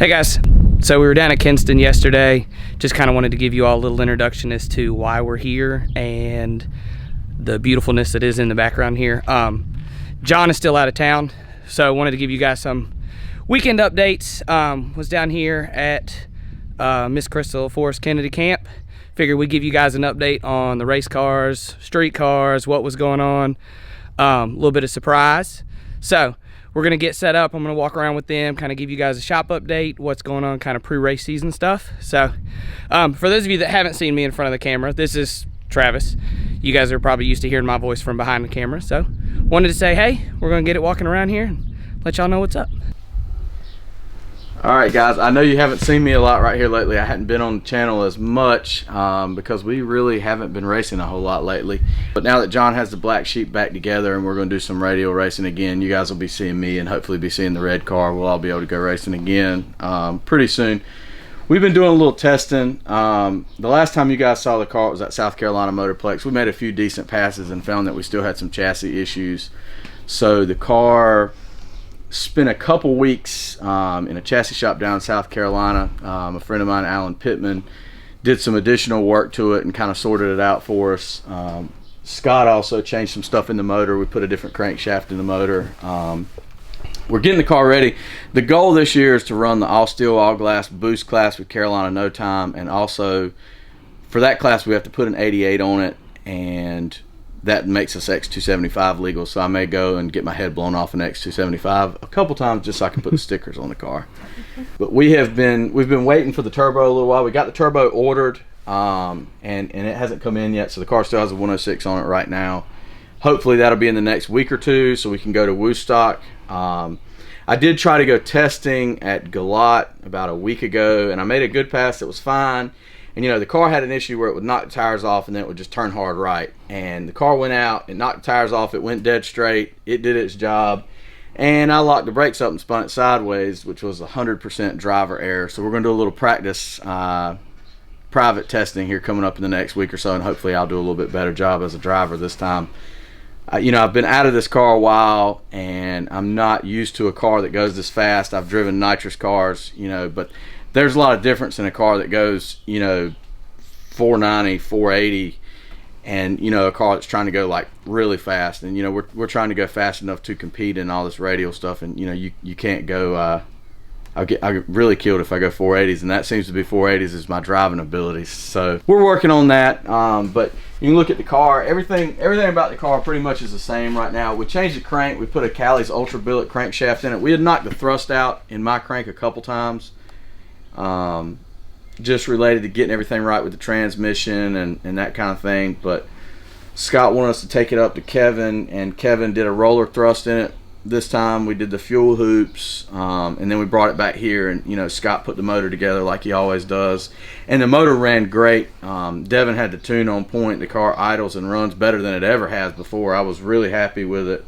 Hey guys, so we were down at Kinston yesterday. Just kind of wanted to give you all a little introduction as to why we're here and the beautifulness that is in the background here. John is still out of town, so I wanted to give you guys some weekend updates. Was down here at Miss Crystal Forrest Kennedy Camp. Figured we'd give you guys an update on the race cars, street cars, what was going on. A little bit of surprise. So we're gonna get set up. I'm gonna walk around with them, kind of give you guys a shop update, what's going on, kind of pre-race season stuff. So for those of you that haven't seen me in front of the camera, this is Travis. You guys are probably used to hearing my voice from behind the camera. So wanted to say, hey, we're gonna get it walking around here and let y'all know what's up. All right, guys, I know you haven't seen me a lot right here lately. I hadn't been on the channel as much because we really haven't been racing a whole lot lately. But now that John has the black sheep back together and we're going to do some radio racing again, you guys will be seeing me and hopefully be seeing the red car. We'll all be able to go racing again pretty soon. We've been doing a little testing. The last time you guys saw the car, it was at South Carolina Motorplex. We made a few decent passes and found that we still had some chassis issues. So the car spent a couple weeks in a chassis shop down in South Carolina. A friend of mine, Alan Pittman, did some additional work to it and kind of sorted it out for us. Scott also changed some stuff in the motor. We put a different crankshaft in the motor. We're getting the car ready. The goal this year is to run the all steel, all glass boost class with Carolina No Time, and also for that class we have to put an 88 on it, and that makes us X275 legal, so I may go and get my head blown off an X275 a couple times just so I can put the stickers on the car. But we've been waiting for the turbo a little while. We got the turbo ordered, and it hasn't come in yet, so the car still has a 106 on it right now. Hopefully that'll be in the next week or two so we can go to Woodstock. I did try to go testing at Galot about a week ago, and I made a good pass. It was fine. And, you know, the car had an issue where it would knock the tires off and then it would just turn hard right. And the car went out, it knocked the tires off, it went dead straight, it did its job. And I locked the brakes up and spun it sideways, which was 100% driver error. So we're going to do a little practice private testing here coming up in the next week or so, and hopefully I'll do a little bit better job as a driver this time. You know, I've been out of this car a while, and I'm not used to a car that goes this fast. I've driven nitrous cars, you know, but there's a lot of difference in a car that goes, you know, 490, 480, and, you know, a car that's trying to go like really fast. And, you know, we're trying to go fast enough to compete in all this radial stuff, and, you know, you can't go. I get really killed if I go 480s, and that seems to be 480s is my driving abilities. So we're working on that. But you can look at the car. Everything about the car pretty much is the same right now. We changed the crank. We put a Callie's Ultra Billet crankshaft in it. We had knocked the thrust out in my crank a couple times. Just related to getting everything right with the transmission and that kind of thing. But Scott wanted us to take it up to Kevin, and Kevin did a roller thrust in it this time. We did the fuel hoops, and then we brought it back here, and, you know, Scott put the motor together like he always does, and the motor ran great. Devin had the tune on point. The car idles and runs better than it ever has before. I was really happy with it.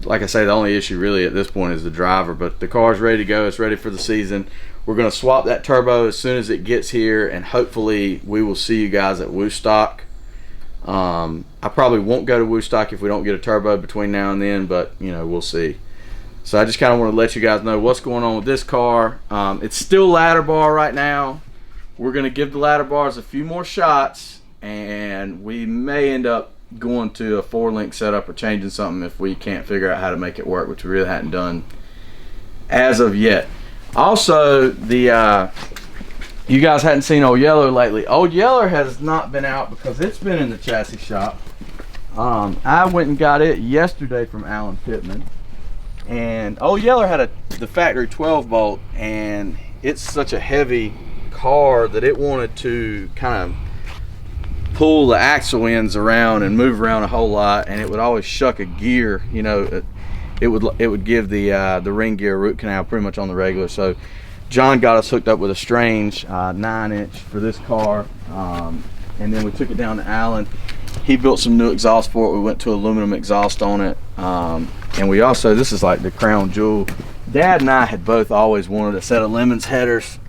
Like I say, the only issue really at this point is the driver, but the car's ready to go. It's ready for the season. We're going to swap that turbo as soon as it gets here, and hopefully we will see you guys at Woodstock. I probably won't go to Woodstock if we don't get a turbo between now and then, but, you know, we'll see. So I just kind of want to let you guys know what's going on with this car. It's still ladder bar right now. We're going to give the ladder bars a few more shots, and we may end up going to a 4-link setup or changing something if we can't figure out how to make it work, which we really hadn't done as of yet. Also, the you guys hadn't seen Old Yeller lately. Old Yeller has not been out because it's been in the chassis shop. I went and got it yesterday from Alan Pittman, and Old Yeller had the factory 12 volt, and it's such a heavy car that it wanted to kind of pull the axle ends around and move around a whole lot, and it would always shuck a gear. You know, it would give the ring gear root canal pretty much on the regular. So John got us hooked up with a Strange 9-inch for this car, and then we took it down to Allen. He built some new exhaust for it. We went to aluminum exhaust on it, and we also, this is like the crown jewel. Dad and I had both always wanted a set of Lemons headers,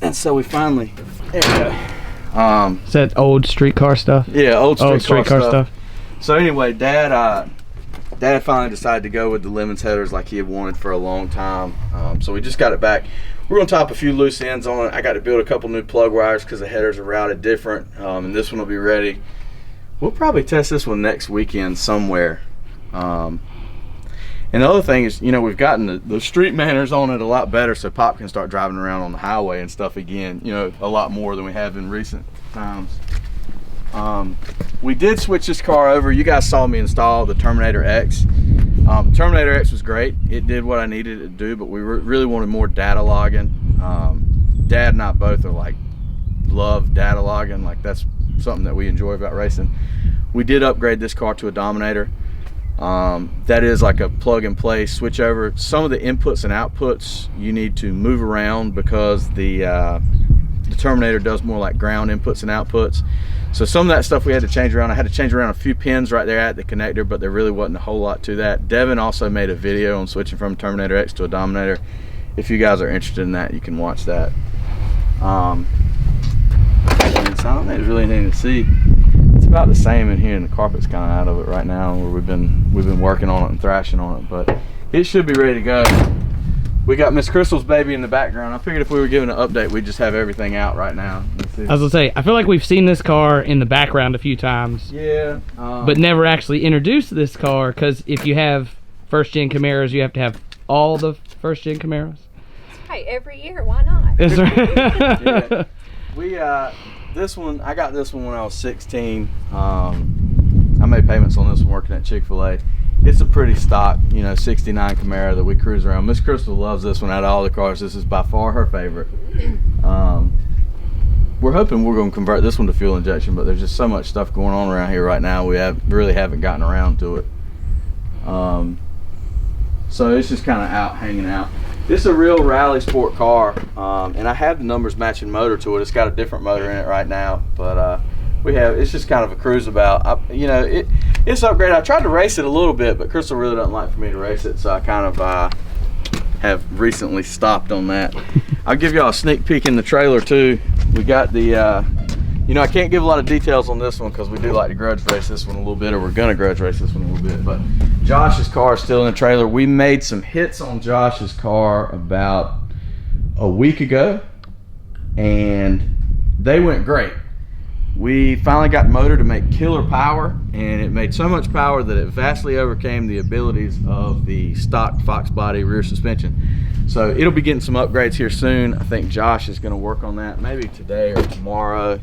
and so we finally, there we go. Is that old street car stuff? Yeah, old street car stuff. So anyway, Dad Dad finally decided to go with the Lemons headers like he had wanted for a long time. So we just got it back. We're gonna top a few loose ends on it. I got to build a couple new plug wires because the headers are routed different, and this one will be ready. We'll probably test this one next weekend somewhere. And the other thing is, you know, we've gotten the street manners on it a lot better, so Pop can start driving around on the highway and stuff again, you know, a lot more than we have in recent times. We did switch this car over. You guys saw me install the Terminator X. Terminator X was great. It did what I needed it to do, but we really wanted more data logging. Dad and I both are like, love data logging. Like, that's something that we enjoy about racing. We did upgrade this car to a Dominator. That is like a plug and play switch over. Some of the inputs and outputs you need to move around because the Terminator does more like ground inputs and outputs. So some of that stuff we had to change around. I had to change around a few pins right there at the connector, but there really wasn't a whole lot to that. Devin also made a video on switching from Terminator X to a Dominator. If you guys are interested in that, you can watch that. So I don't think there's really anything to see. It's about the same in here, and the carpet's kind of out of it right now, where we've been working on it and thrashing on it, but it should be ready to go. We got Miss Crystal's baby in the background. I figured if we were giving an update, we'd just have everything out right now. I was gonna say, I feel like we've seen this car in the background a few times. Yeah. But never actually introduced this car, because if you have first-gen Camaros, you have to have all the first-gen Camaros. Hey, every year, why not? Is there? Yeah. This one, I got this one when I was 16. I made payments on this one working at Chick-fil-A. It's a pretty stock, you know, 69 Camaro that we cruise around. Miss Crystal loves this one out of all the cars. This is by far her favorite. We're hoping we're going to convert this one to fuel injection, but there's just so much stuff going on around here right now. We really haven't gotten around to it. So it's just kind of out, hanging out. This is a real rally sport car, and I have the numbers matching motor to it. It's got a different motor in it right now, but it's just kind of a cruise about. You know, it's upgraded. I tried to race it a little bit, but Crystal really doesn't like for me to race it, so I kind of have recently stopped on that. I'll give y'all a sneak peek in the trailer too. We got the, you know, I can't give a lot of details on this one because we do like to grudge race this one a little bit, or we're gonna grudge race this one a little bit, but Josh's car is still in the trailer. We made some hits on Josh's car about a week ago, and they went great. We finally got the motor to make killer power, and it made so much power that it vastly overcame the abilities of the stock Fox body rear suspension. So it'll be getting some upgrades here soon. I think Josh is going to work on that maybe today or tomorrow.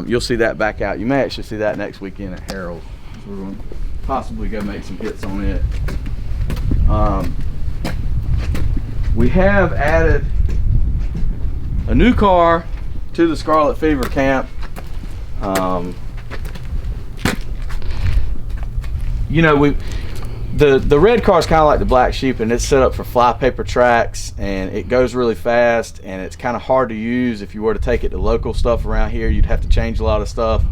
You'll see that back out. You may actually see that next weekend at Harold. So we're going to possibly go make some hits on it. We have added a new car to the Scarlet Fever camp. You know, the red car is kind of like the black sheep, and it's set up for flypaper tracks, and it goes really fast, and it's kind of hard to use. If you were to take it to local stuff around here, you'd have to change a lot of stuff.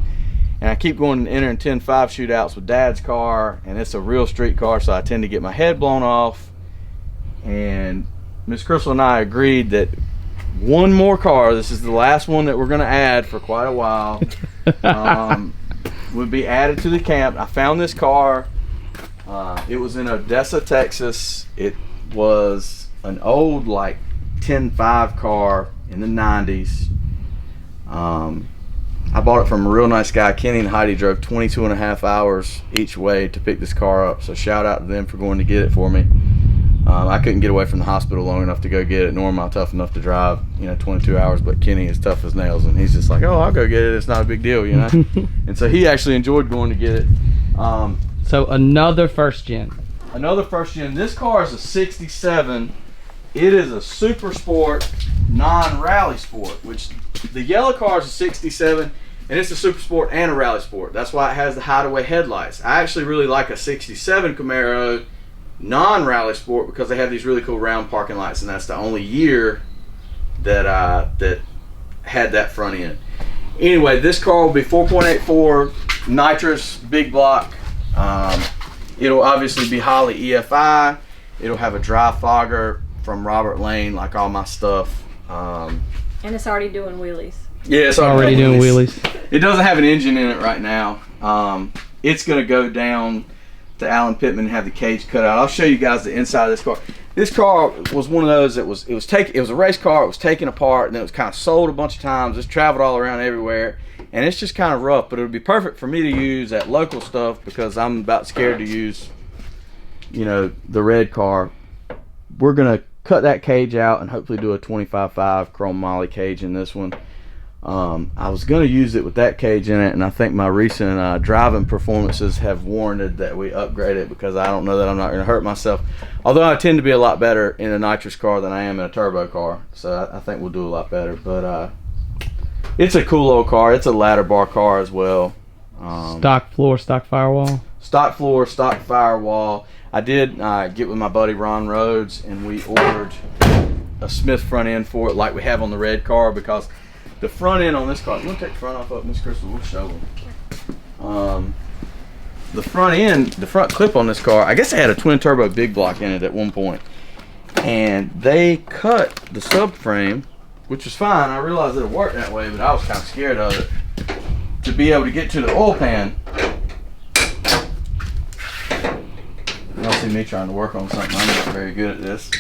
And I keep going and entering 10-5 shootouts with Dad's car, and it's a real street car, so I tend to get my head blown off. And Miss Crystal and I agreed that one more car, this is the last one that we're going to add for quite a while, would be added to the camp. I found this car. It was in Odessa, Texas. It was an old like 10-5 car in the 90s. I bought it from a real nice guy. Kenny and Heidi drove 22.5 hours each way to pick this car up, so shout out to them for going to get it for me. I couldn't get away from the hospital long enough to go get it, nor am I tough enough to drive, you know, 22 hours, but Kenny is tough as nails, and he's just like, oh, I'll go get it, it's not a big deal, you know. And so he actually enjoyed going to get it. So another first gen. This car is a 67. It is a super sport, non-rally sport, which the yellow car is a 67, and it's a super sport and a rally sport. That's why it has the hideaway headlights. I actually really like a 67 Camaro non-rally sport because they have these really cool round parking lights, and that's the only year that that had that front end. Anyway, this car will be 4.84 nitrous, big block. It'll obviously be Holley EFI. It'll have a dry fogger from Robert Lane, like all my stuff. And it's already doing wheelies. Yeah, it's already doing wheelies. It doesn't have an engine in it right now. It's going to go down to Alan Pittman and have the cage cut out. I'll show you guys the inside of this car. This car was one of those that was it was a race car. It was taken apart and then it was kind of sold a bunch of times. It's traveled all around everywhere, and it's just kind of rough. But it would be perfect for me to use at local stuff because I'm about scared to use, you know, the red car. We're gonna cut that cage out and hopefully do a 25.5 chrome moly cage in this one. I was going to use it with that cage in it, and I think my recent driving performances have warranted that we upgrade it because I don't know that I'm not going to hurt myself. Although I tend to be a lot better in a nitrous car than I am in a turbo car, so I think we'll do a lot better. But it's a cool old car. It's a ladder bar car as well. Stock floor, stock firewall. Stock floor, stock firewall. I did get with my buddy Ron Rhodes, and we ordered a Smith front end for it like we have on the red car because the front end on this car, you want to take the front off up, Miss Crystal? We'll show them. The front end, the front clip on this car, I guess they had a twin turbo big block in it at one point. And they cut the subframe, which was fine. I realized it would work that way, but I was kind of scared of it. To be able to get to the oil pan. Y'all see me trying to work on something. I'm not very good at this.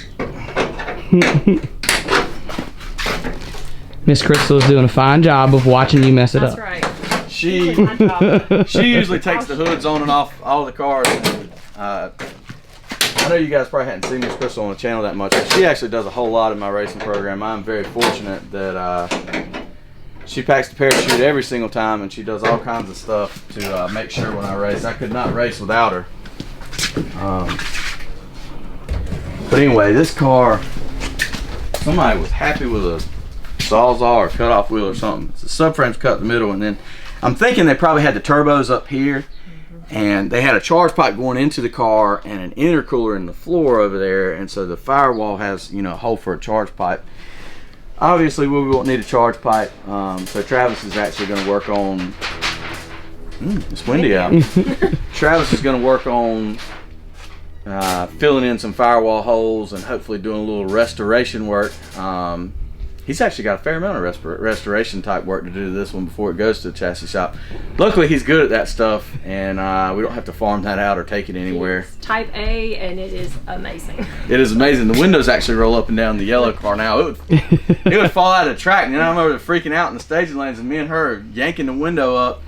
Miss Crystal is doing a fine job of watching you mess it up. That's right. She usually takes the hoods on and off all the cars. I know you guys probably hadn't seen Miss Crystal on the channel that much, but she actually does a whole lot in my racing program. I'm very fortunate that she packs the parachute every single time, and she does all kinds of stuff to make sure when I race. I could not race without her. But anyway, this car, somebody was happy with a Sawzall or cut-off wheel or something. The subframe's cut in the middle, and then I'm thinking they probably had the turbos up here, and they had a charge pipe going into the car and an intercooler in the floor over there, and so the firewall has, you know, a hole for a charge pipe. Obviously, we won't need a charge pipe, so Travis is actually going to work on. It's windy out. Travis is going to work on filling in some firewall holes and hopefully doing a little restoration work. He's actually got a fair amount of restoration type work to do to this one before it goes to the chassis shop. Luckily, he's good at that stuff, and we don't have to farm that out or take it anywhere. It's type A, and it is amazing. It is amazing. The windows actually roll up and down the yellow car now. It would fall out of the track, and then I'm over there freaking out in the staging lanes, and me and her are yanking the window up.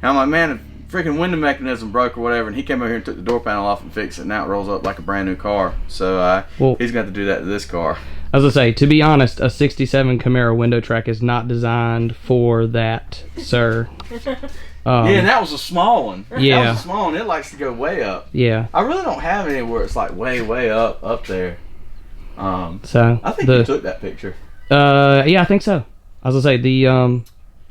And I'm like, man, the freaking window mechanism broke or whatever, and he came over here and took the door panel off and fixed it, and now it rolls up like a brand new car. So he's got to do that to this car. As I say, to be honest, a 67 Camaro window track is not designed for that, sir. Yeah, and that was a small one. Yeah. That was a small one. It likes to go way up. Yeah. I really don't have any where it's like way up there. So I think you took that picture. Yeah, I think so. As I say, the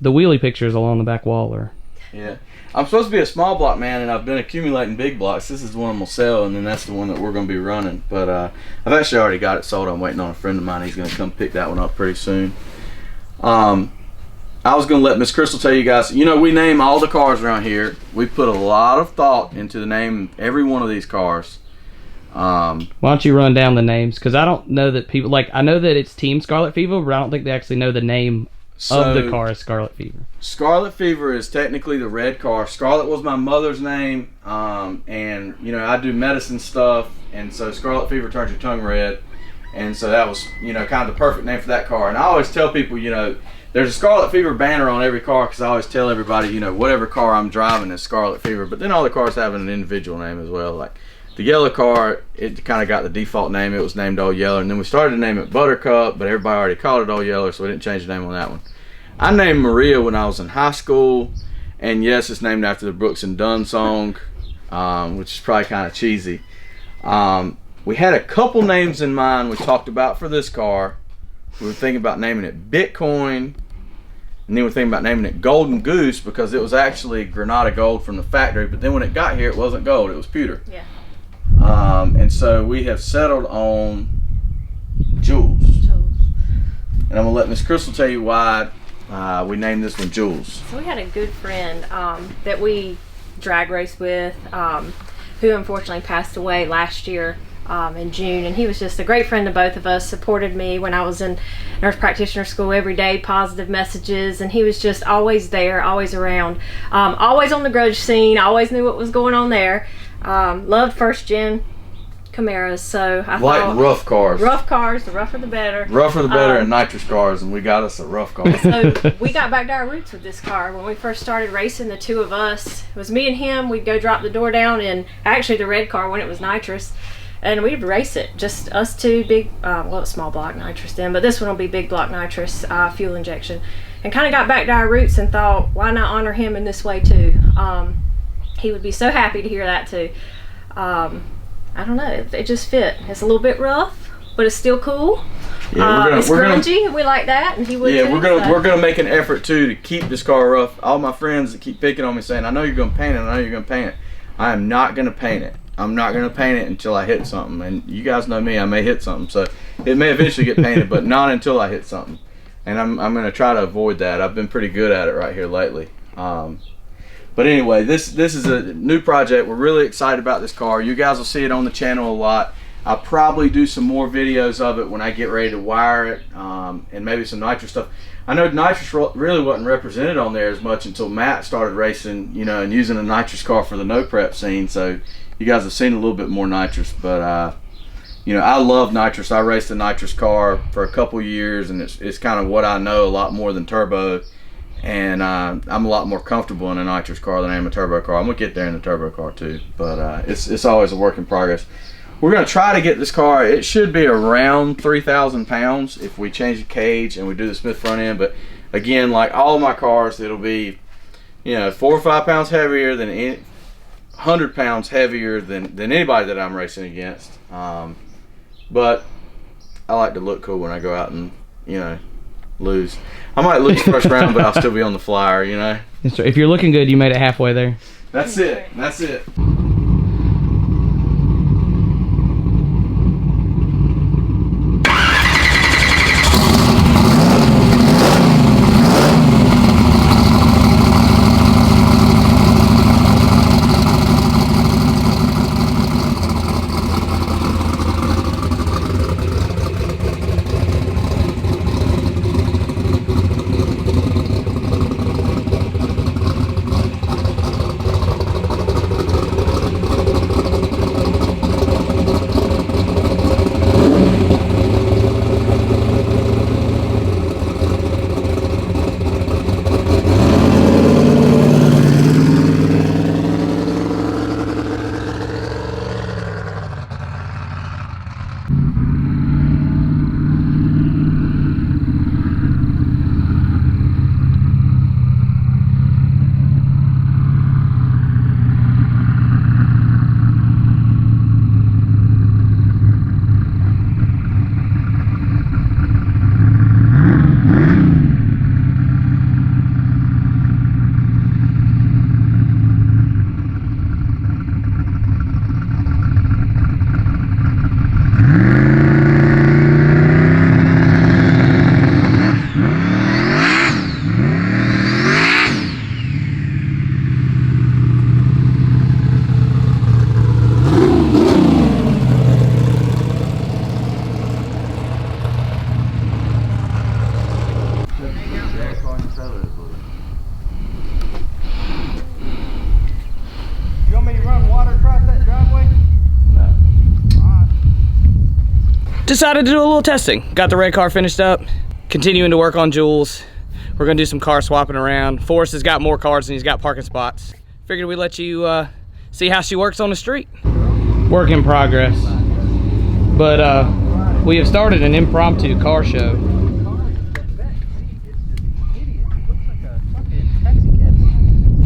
wheelie pictures along the back wall are. Yeah. I'm supposed to be a small block man, and I've been accumulating big blocks. This is the one I'm going to sell, and then that's the one that we're going to be running. But I've actually already got it sold. I'm waiting on a friend of mine. He's going to come pick that one up pretty soon. I was going to let Miss Crystal tell you guys, you know, we name all the cars around here. We put a lot of thought into the name of every one of these cars. Why don't you run down the names? Because I don't know that people, like, I know that it's Team Scarlet Fever, but I don't think they actually know the name of the car is Scarlet Fever. Scarlet Fever is technically the red car. Scarlet was my mother's name, and you know, I do medicine stuff, and so Scarlet Fever turns your tongue red, and so that was, you know, kind of the perfect name for that car. And I always tell people, you know, there's a Scarlet Fever banner on every car, because I always tell everybody, you know, whatever car I'm driving is Scarlet Fever, but then all the cars have an individual name as well. Like the yellow car, it kind of got the default name. It was named Old Yeller, and then we started to name it Buttercup, but everybody already called it Old Yeller, so we didn't change the name on that one. I named Maria when I was in high school, and yes, it's named after the Brooks and Dunn song, which is probably kind of cheesy. We had a couple names in mind we talked about for this car. We were thinking about naming it Bitcoin, and then we were thinking about naming it Golden Goose because it was actually Granada gold from the factory, but then when it got here, it wasn't gold, it was pewter. Yeah. And so we have settled on Jules. And I'm going to let Miss Crystal tell you why we named this one Jules. So we had a good friend that we drag race with who unfortunately passed away last year in June, and he was just a great friend to both of us, supported me when I was in nurse practitioner school every day, positive messages, and he was just always there, always around, always on the grudge scene, always knew what was going on there. Loved first gen Camaros, so I like thought rough cars. Rough cars, the rougher the better. Rougher the better, and nitrous cars, and we got us a rough car. So we got back to our roots with this car. When we first started racing, the two of us, it was me and him. We'd go drop the door down in actually the red car when it was nitrous, and we'd race it. Just us two, big, well, it's small block nitrous then, but this one will be big block nitrous fuel injection. And kind of got back to our roots and thought, why not honor him in this way too? He would be so happy to hear that too. I don't know, it just fit. It's a little bit rough, but it's still cool. Yeah, it's grungy, and we like that, and he would yeah, too, we're gonna make an effort too to keep this car rough. All my friends that keep picking on me saying, I know you're gonna paint it, I know you're gonna paint it. I am not gonna paint it. I'm not gonna paint it until I hit something. And you guys know me, I may hit something. So it may eventually get painted, but not until I hit something. And I'm gonna try to avoid that. I've been pretty good at it right here lately. But anyway, this is a new project. We're really excited about this car. You guys will see it on the channel a lot. I'll probably do some more videos of it when I get ready to wire it, and maybe some nitrous stuff. I know nitrous really wasn't represented on there as much until Matt started racing, you know, and using a nitrous car for the no prep scene. So you guys have seen a little bit more nitrous, but you know, I love nitrous. I raced a nitrous car for a couple years, and it's kind of what I know a lot more than turbo. And I'm a lot more comfortable in a nitrous car than I am a turbo car. I'm gonna get there in the turbo car too, but it's always a work in progress. We're gonna try to get this car. It should be around 3,000 pounds if we change the cage and we do the Smith front end. But again, like all of my cars, it'll be, you know, 4 or 5 pounds heavier than 100 pounds heavier than anybody that I'm racing against. But I like to look cool when I go out and, you know, lose. I might lose first round, but I'll still be on the flyer, you know. If you're looking good, you made it halfway there. That's it. That's it. Decided to do a little testing. Got the red car finished up. Continuing to work on Jules. We're gonna do some car swapping around. Forrest has got more cars than he's got parking spots. Figured we'd let you see how she works on the street. Work in progress. But we have started an impromptu car show.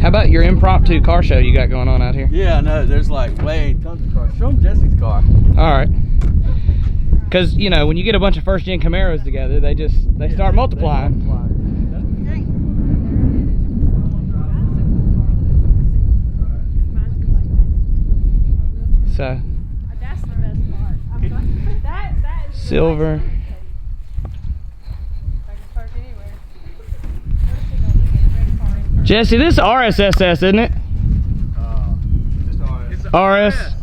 How about your impromptu car show you got going on out here? Yeah, I know. There's like tons of cars. Show them Jesse's car. All right. Because, you know, when you get a bunch of first-gen Camaros together, they start multiplying. So, That's the best part. That is silver. Jesse, this RSSS, isn't it? Just RS.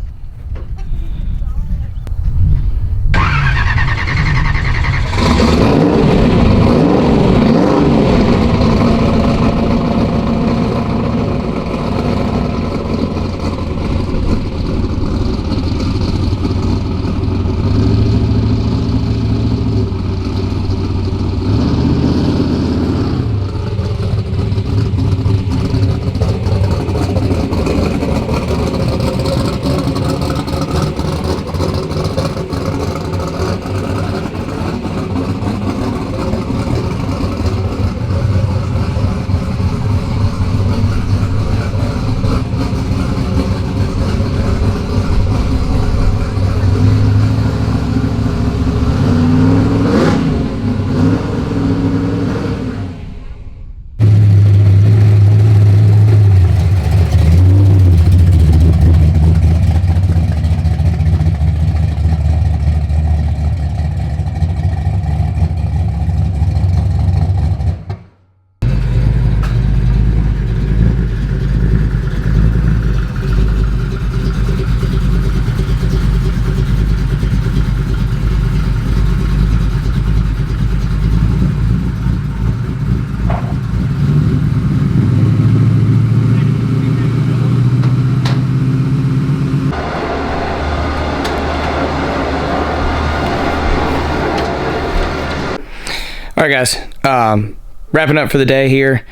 right, guys. Wrapping up for the day here.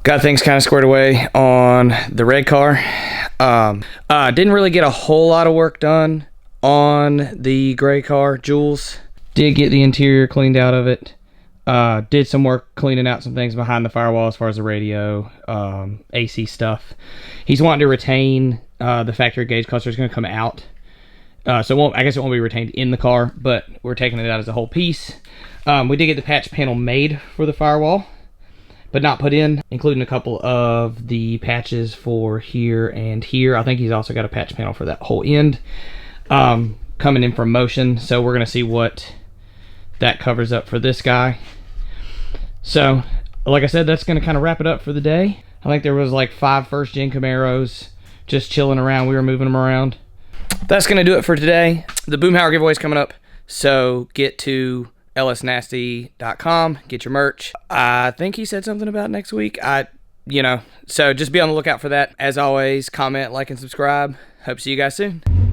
Got things kind of squared away on the red car. Didn't really get a whole lot of work done on the gray car. Jules did get the interior cleaned out of it. Did some work cleaning out some things behind the firewall as far as the radio, AC stuff. He's wanting to retain the factory gauge cluster is going to come out. So I guess it won't be retained in the car, but we're taking it out as a whole piece. We did get the patch panel made for the firewall, but not put in, including a couple of the patches for here and here. I think he's also got a patch panel for that whole end coming in from Motion. So we're going to see what that covers up for this guy. So, like I said, that's going to kind of wrap it up for the day. I think there was like 5 first-gen Camaros just chilling around. We were moving them around. That's going to do it for today. The Boomhauer giveaway is coming up, so get to lsnasty.com, get your merch. I think he said something about next week. So just be on the lookout for that. As always, comment, like, and subscribe. Hope to see you guys soon.